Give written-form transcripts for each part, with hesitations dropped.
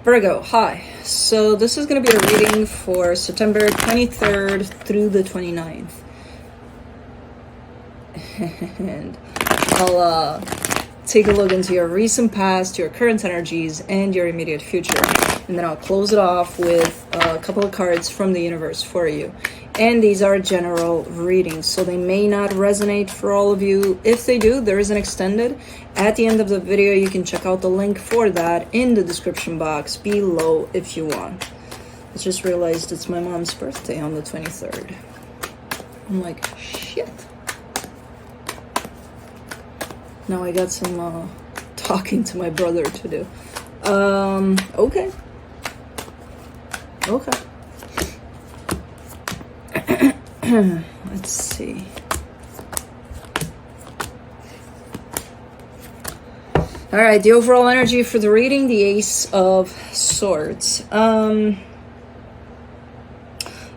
Virgo, hi. So this is going to be a reading for September 23rd through the 29th. And I'll take a look into your recent past, your current energies, and your immediate future. And then I'll close it off with a couple of cards from the universe for you. And these are general readings, so they may not resonate for all of you. If they do, there is an extended. At the end of the video, you can check out the link for that in the description box below if you want. I just realized it's my mom's birthday on the 23rd. I'm like, shit. Now I got some talking to my brother to do. Okay. Okay. Let's see. All right, the overall energy for the reading, the Ace of Swords.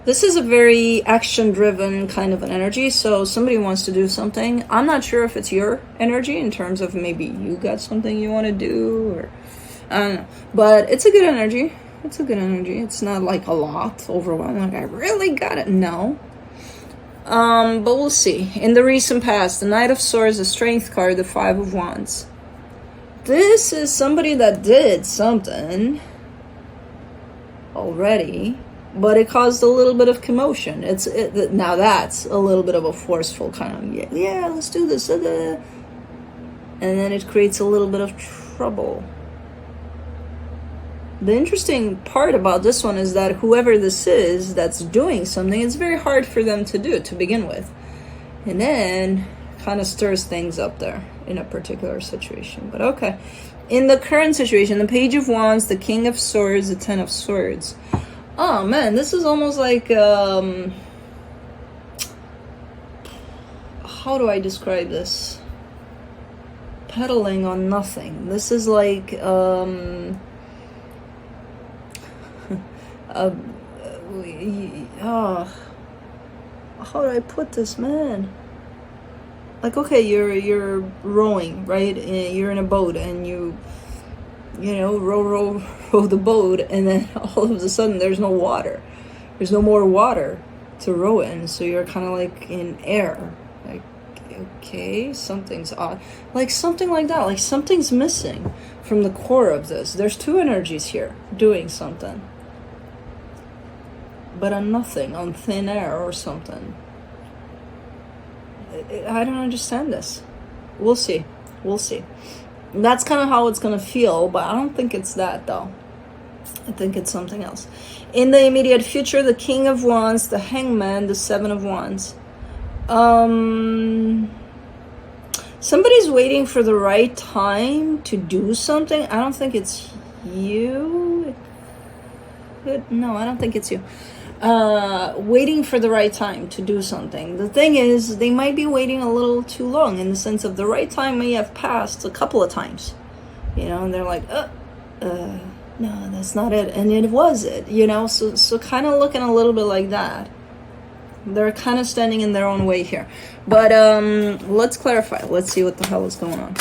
This is a very action-driven kind of an energy, so somebody wants to do something. I'm not sure if it's your energy in terms of maybe you got something you want to do, or I don't know. But it's a good energy. It's a good energy. It's not like a lot, overwhelming, like I really got it. No. But we'll see. In the recent past, the Knight of Swords, the Strength card, the Five of Wands. This is somebody that did something already, but it caused a little bit of commotion. Now that's a little bit of a forceful kind of, yeah, let's do this. And then it creates a little bit of trouble. The interesting part about this one is that whoever this is that's doing something, it's very hard for them to do to begin with. And then kind of stirs things up there in a particular situation. But okay. In the current situation, the Page of Wands, the King of Swords, the Ten of Swords. Oh man, this is almost like, how do I describe this? Pedaling on nothing. This is like, how do I put this, man? Like, okay, you're rowing, right? You're in a boat, and you know, row the boat, and then all of a sudden there's no water. There's no more water to row in, so you're kind of like in air. Like, okay, something's odd. Like something like that. Like something's missing from the core of this. There's two energies here doing something. But on nothing, on thin air or something. I don't understand this. We'll see. We'll see. That's kind of how it's going to feel, but I don't think it's that, though. I think it's something else. In the immediate future, the King of Wands, the Hangman, the Seven of Wands. Somebody's waiting for the right time to do something. I don't think it's you. No, I don't think it's you. Waiting for the right time to do something. The thing is, they might be waiting a little too long, in the sense of the right time may have passed a couple of times, you know, and they're like, no, that's not it, and it was it, you know, so kind of looking a little bit like that. They're kind of standing in their own way here, but let's clarify. Let's see what the hell is going on.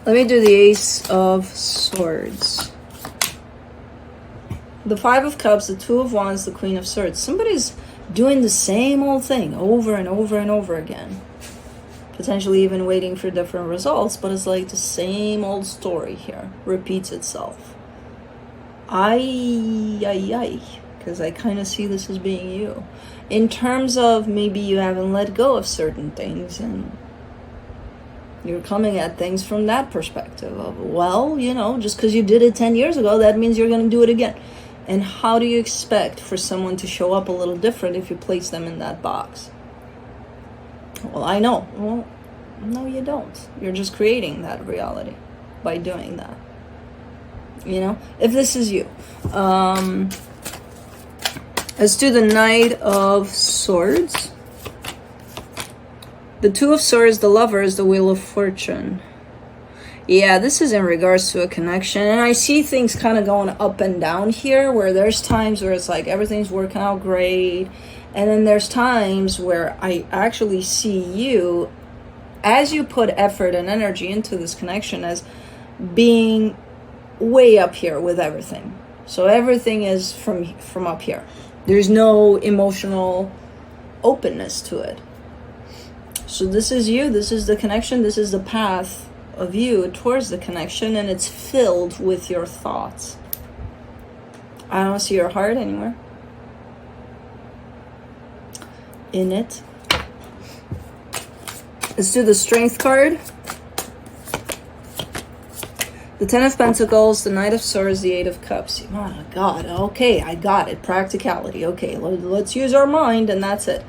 Let me do the Ace of Swords, the Five of Cups, the Two of Wands, the Queen of Swords. Somebody's doing the same old thing over and over and over again. Potentially even waiting for different results, but it's like the same old story here. Repeats itself. Because I kind of see this as being you. In terms of maybe you haven't let go of certain things, and you're coming at things from that perspective of, well, you know, just because you did it 10 years ago, that means you're going to do it again. And how do you expect for someone to show up a little different if you place them in that box? Well, I know. Well, no, you don't. You're just creating that reality by doing that. You know, if this is you. Let's do the Knight of Swords. The Two of Swords, the Lovers, the Wheel of Fortune. Yeah, this is in regards to a connection, and I see things kind of going up and down here, where there's times where it's like everything's working out great, and then there's times where I actually see you, as you put effort and energy into this connection, as being way up here with everything. So everything is from up here. There's no emotional openness to it. So this is you, this is the connection, this is the path of you towards the connection, and it's filled with your thoughts. I don't see your heart anywhere in it. Let's do the Strength card. The Ten of Pentacles, the Knight of Swords, the Eight of Cups. Oh God, okay, I got it. Practicality. Okay, let's use our mind, and that's it.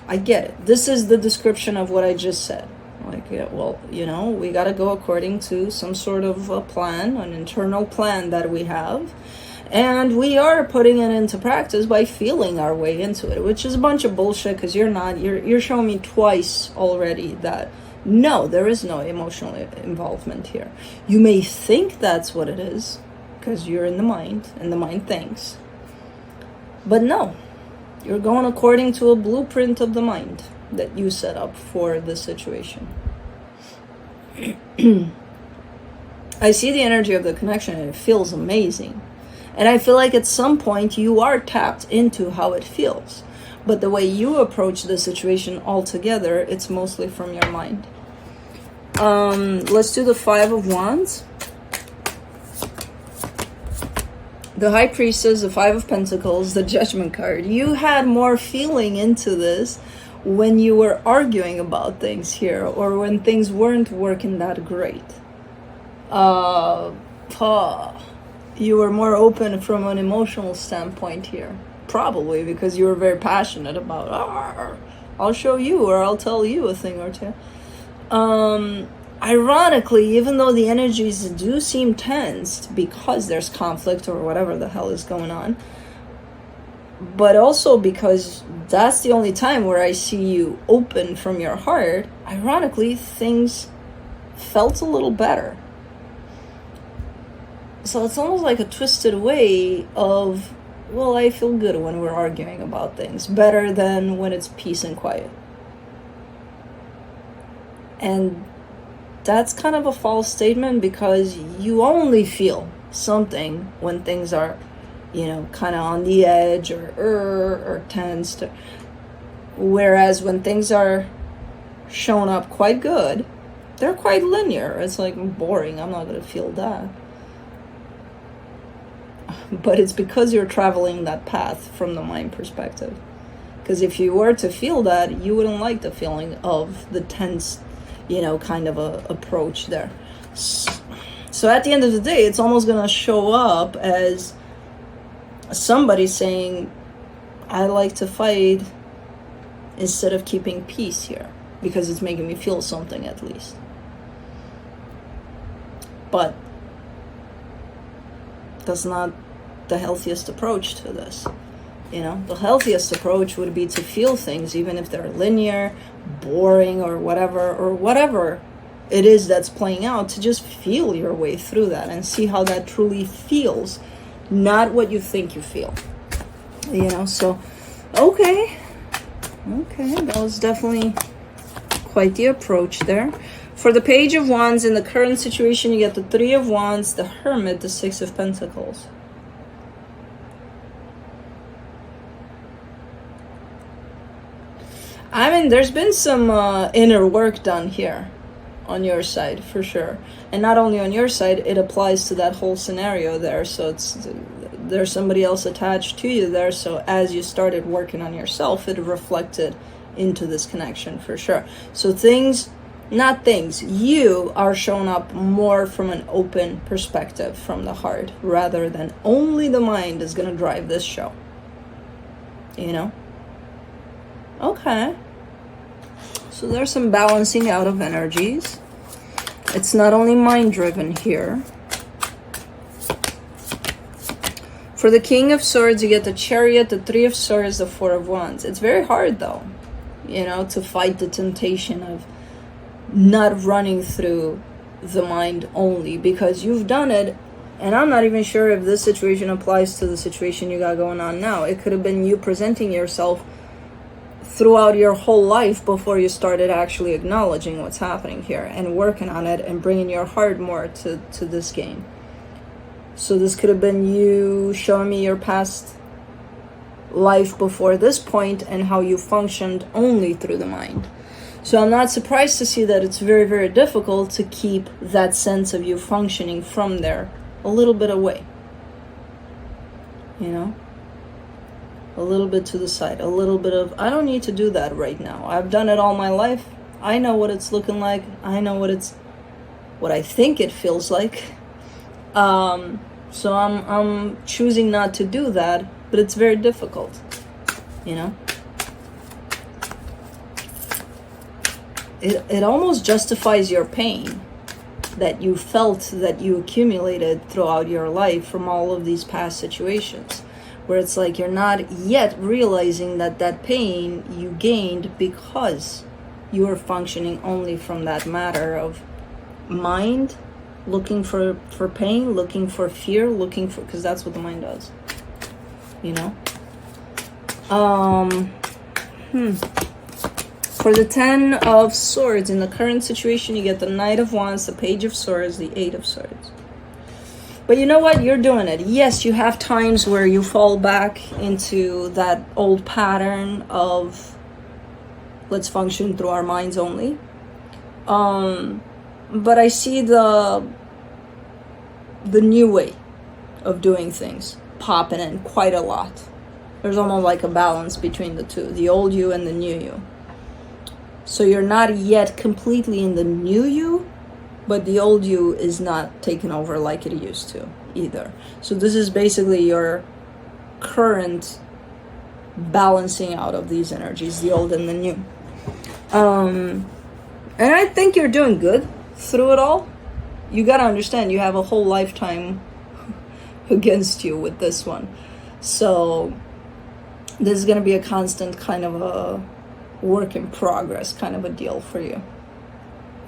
I get it. This is the description of what I just said. Like, yeah, well, you know, we got to go according to some sort of a plan, an internal plan that we have. And we are putting it into practice by feeling our way into it, which is a bunch of bullshit, because you're showing me twice already that no, there is no emotional involvement here. You may think that's what it is, because you're in the mind, and the mind thinks. But no, you're going according to a blueprint of the mind that you set up for this situation. I see the energy of the connection, and it feels amazing. And I feel like at some point you are tapped into how it feels. But the way you approach the situation altogether, it's mostly from your mind. Let's do the Five of Wands. The High Priestess, the Five of Pentacles, the Judgment card. You had more feeling into this when you were arguing about things here, or when things weren't working that great. You were more open from an emotional standpoint here. Probably because you were very passionate about, I'll show you, or I'll tell you a thing or two. Ironically, even though the energies do seem tensed because there's conflict or whatever the hell is going on, but also because that's the only time where I see you open from your heart, ironically, things felt a little better. So it's almost like a twisted way of, well, I feel good when we're arguing about things, better than when it's peace and quiet. And that's kind of a false statement, because you only feel something when things are, you know, kind of on the edge or tensed. Whereas when things are shown up quite good, they're quite linear. It's like boring. I'm not going to feel that. But it's because you're traveling that path from the mind perspective. Because if you were to feel that, you wouldn't like the feeling of the tense, you know, kind of a approach there. So at the end of the day, it's almost going to show up as somebody saying, I like to fight instead of keeping peace here, because it's making me feel something at least. But that's not the healthiest approach to this. You know, the healthiest approach would be to feel things, even if they're linear, boring, or whatever it is that's playing out, to just feel your way through that and see how that truly feels, not what you think you feel. You know, so okay, that was definitely quite the approach there. For the Page of Wands, in the current situation, you get the Three of Wands, the Hermit, the Six of Pentacles. I mean, there's been some inner work done here on your side, for sure. And not only on your side, it applies to that whole scenario there. So there's somebody else attached to you there. So as you started working on yourself, it reflected into this connection, for sure. So you are showing up more from an open perspective, from the heart, rather than only the mind is going to drive this show. You know? Okay. So there's some balancing out of energies. It's not only mind-driven here. For the King of Swords, you get the Chariot, the Three of Swords, the Four of Wands. It's very hard, though, you know, to fight the temptation of not running through the mind only, because you've done it. And I'm not even sure if this situation applies to the situation you got going on now. It could have been you presenting yourself throughout your whole life before you started actually acknowledging what's happening here and working on it and bringing your heart more to this game. So this could have been you showing me your past life before this point and how you functioned only through the mind. So I'm not surprised to see that it's very, very difficult to keep that sense of you functioning from there a little bit away. You know? A little bit to the side. A little bit of, I don't need to do that right now. I've done it all my life. I know what it's looking like. I know what I think it feels like. So I'm choosing not to do that, but it's very difficult. You know? It almost justifies your pain that you felt, that you accumulated throughout your life from all of these past situations, where it's like you're not yet realizing that that pain you gained because you were functioning only from that matter of mind, looking for pain, looking for fear, looking for, because that's what the mind does, you know. For the 10 of Swords, in the current situation, you get the Knight of Wands, the Page of Swords, the 8 of Swords. But you know what? You're doing it. Yes, you have times where you fall back into that old pattern of let's function through our minds only. But I see the new way of doing things popping in quite a lot. There's almost like a balance between the two, the old you and the new you. So you're not yet completely in the new you, but the old you is not taken over like it used to either. So this is basically your current balancing out of these energies, the old and the new. And I think you're doing good through it all. You gotta understand, you have a whole lifetime against you with this one. So this is gonna be a constant kind of a work in progress kind of a deal for you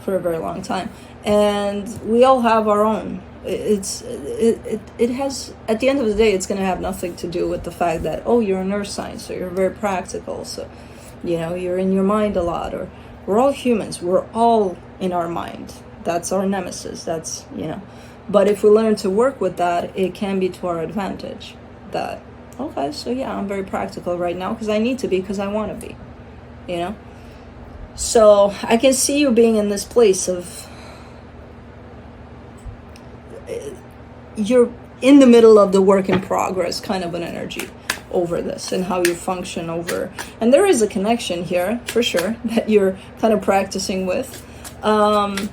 for a very long time. And we all have our own. It has, at the end of the day, it's going to have nothing to do with the fact that, oh, you're an earth sign, so you're very practical, so you know you're in your mind a lot. Or we're all humans, we're all in our mind. That's our nemesis. That's, you know, but if we learn to work with that, it can be to our advantage. That, okay, so yeah, I'm very practical right now because I need to be, because I want to be. You know, so I can see you being in this place of you're in the middle of the work in progress kind of an energy over this and how you function over, and there is a connection here for sure that you're kind of practicing with. I'm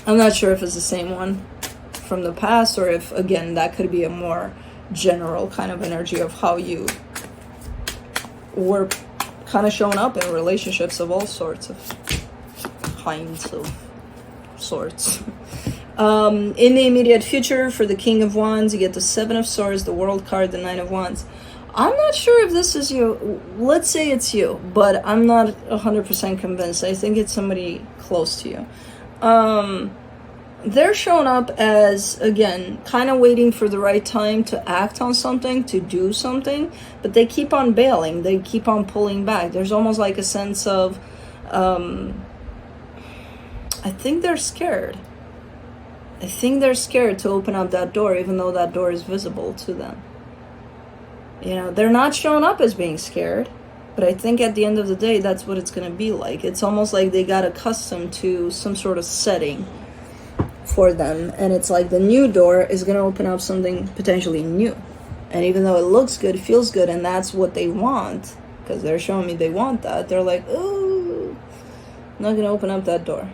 not sure if it's the same one from the past or if, again, that could be a more general kind of energy of how you were kind of showing up in relationships of all sorts of kinds of sorts. In the immediate future, for the King of Wands, you get the 7 of Swords, the World card, the 9 of Wands. I'm not sure if this is you. Let's say it's you, but I'm not 100% convinced. I think it's somebody close to you. They're showing up as, again, kind of waiting for the right time to act on something, to do something, but they keep on bailing. They keep on pulling back. There's almost like a sense of, I think they're scared. I think they're scared to open up that door, even though that door is visible to them. You know, they're not showing up as being scared, but I think at the end of the day, that's what it's going to be like. It's almost like they got accustomed to some sort of setting for them, and it's like the new door is going to open up something potentially new, and even though it looks good, feels good, and that's what they want, because they're showing me they want that, they're like, ooh, I'm not going to open up that door.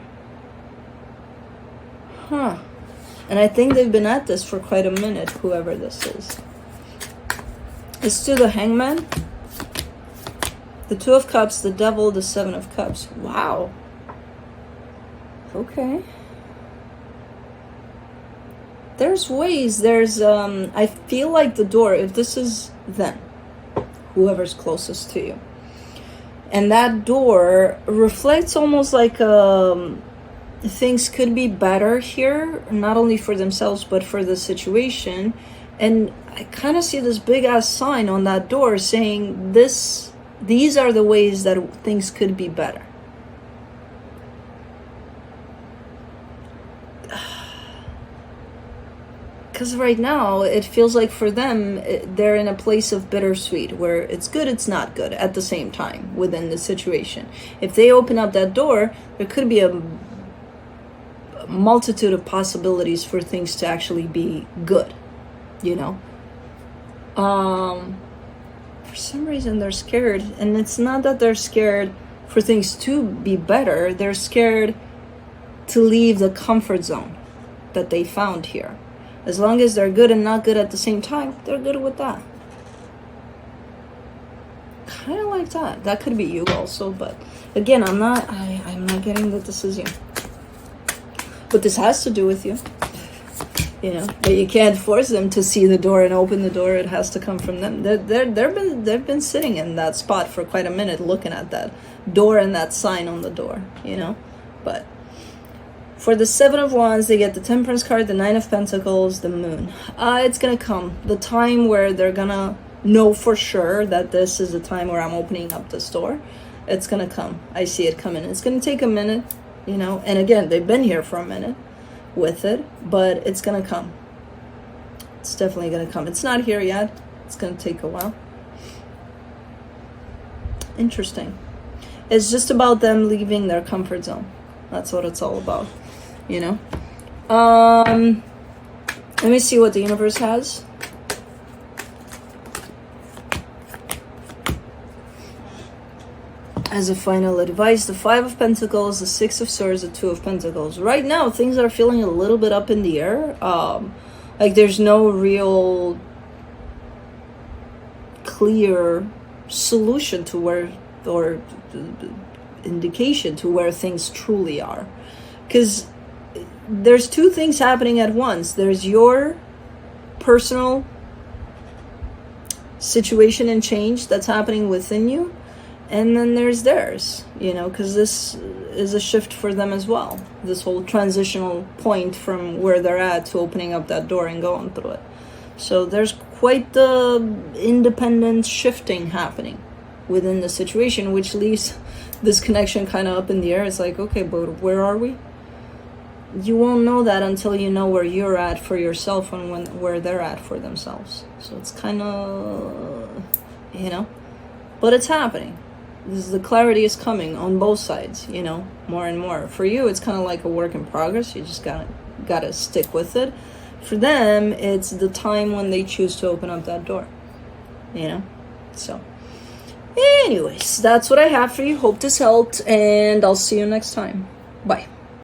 And I think they've been at this for quite a minute, whoever this is. It's to the Hangman, the 2 of Cups, the Devil, the 7 of Cups. Wow. Okay. There's ways, I feel like the door, if this is them, whoever's closest to you, and that door reflects almost like things could be better here, not only for themselves, but for the situation. And I kind of see this big ass sign on that door saying these are the ways that things could be better. because right now it feels like for them they're in a place of bittersweet where it's good, it's not good at the same time within the situation. If they open up that door, there could be a multitude of possibilities for things to actually be good, you know. For some reason they're scared, and it's not that they're scared for things to be better, they're scared to leave the comfort zone that they found here. As long as they're good and not good at the same time, they're good with that. Kind of like that. That could be you also, but again, I'm not getting that this is you. But this has to do with you. You know, but you can't force them to see the door and open the door. It has to come from them. They've been sitting in that spot for quite a minute, looking at that door and that sign on the door. You know, but for the Seven of Wands, they get the Temperance card, the Nine of Pentacles, the Moon. It's gonna come the time where they're gonna know for sure that this is the time where I'm opening up this door. It's gonna come. I see it coming. It's gonna take a minute, you know. And again, they've been here for a minute with it, but it's gonna come. It's definitely gonna come. It's not here yet. It's gonna take a while. Interesting. It's just about them leaving their comfort zone. That's what it's all about, you know. Let me see what the universe has. As a final advice, the Five of Pentacles, the Six of Swords, the Two of Pentacles. Right now, things are feeling a little bit up in the air. Like there's no real clear solution to where, or indication to where things truly are. Because there's two things happening at once. There's your personal situation and change that's happening within you, and then there's theirs, you know, because this is a shift for them as well. This whole transitional point from where they're at to opening up that door and going through it. So there's quite the independent shifting happening within the situation, which leaves this connection kind of up in the air. It's like, okay, but where are we? You won't know that until you know where you're at for yourself and where they're at for themselves. So it's kind of, you know, but it's happening. The clarity is coming on both sides, you know, more and more. For you, it's kind of like a work in progress. You just gotta stick with it. For them, it's the time when they choose to open up that door, you know. So anyways, that's what I have for you. Hope this helped, and I'll see you next time. Bye.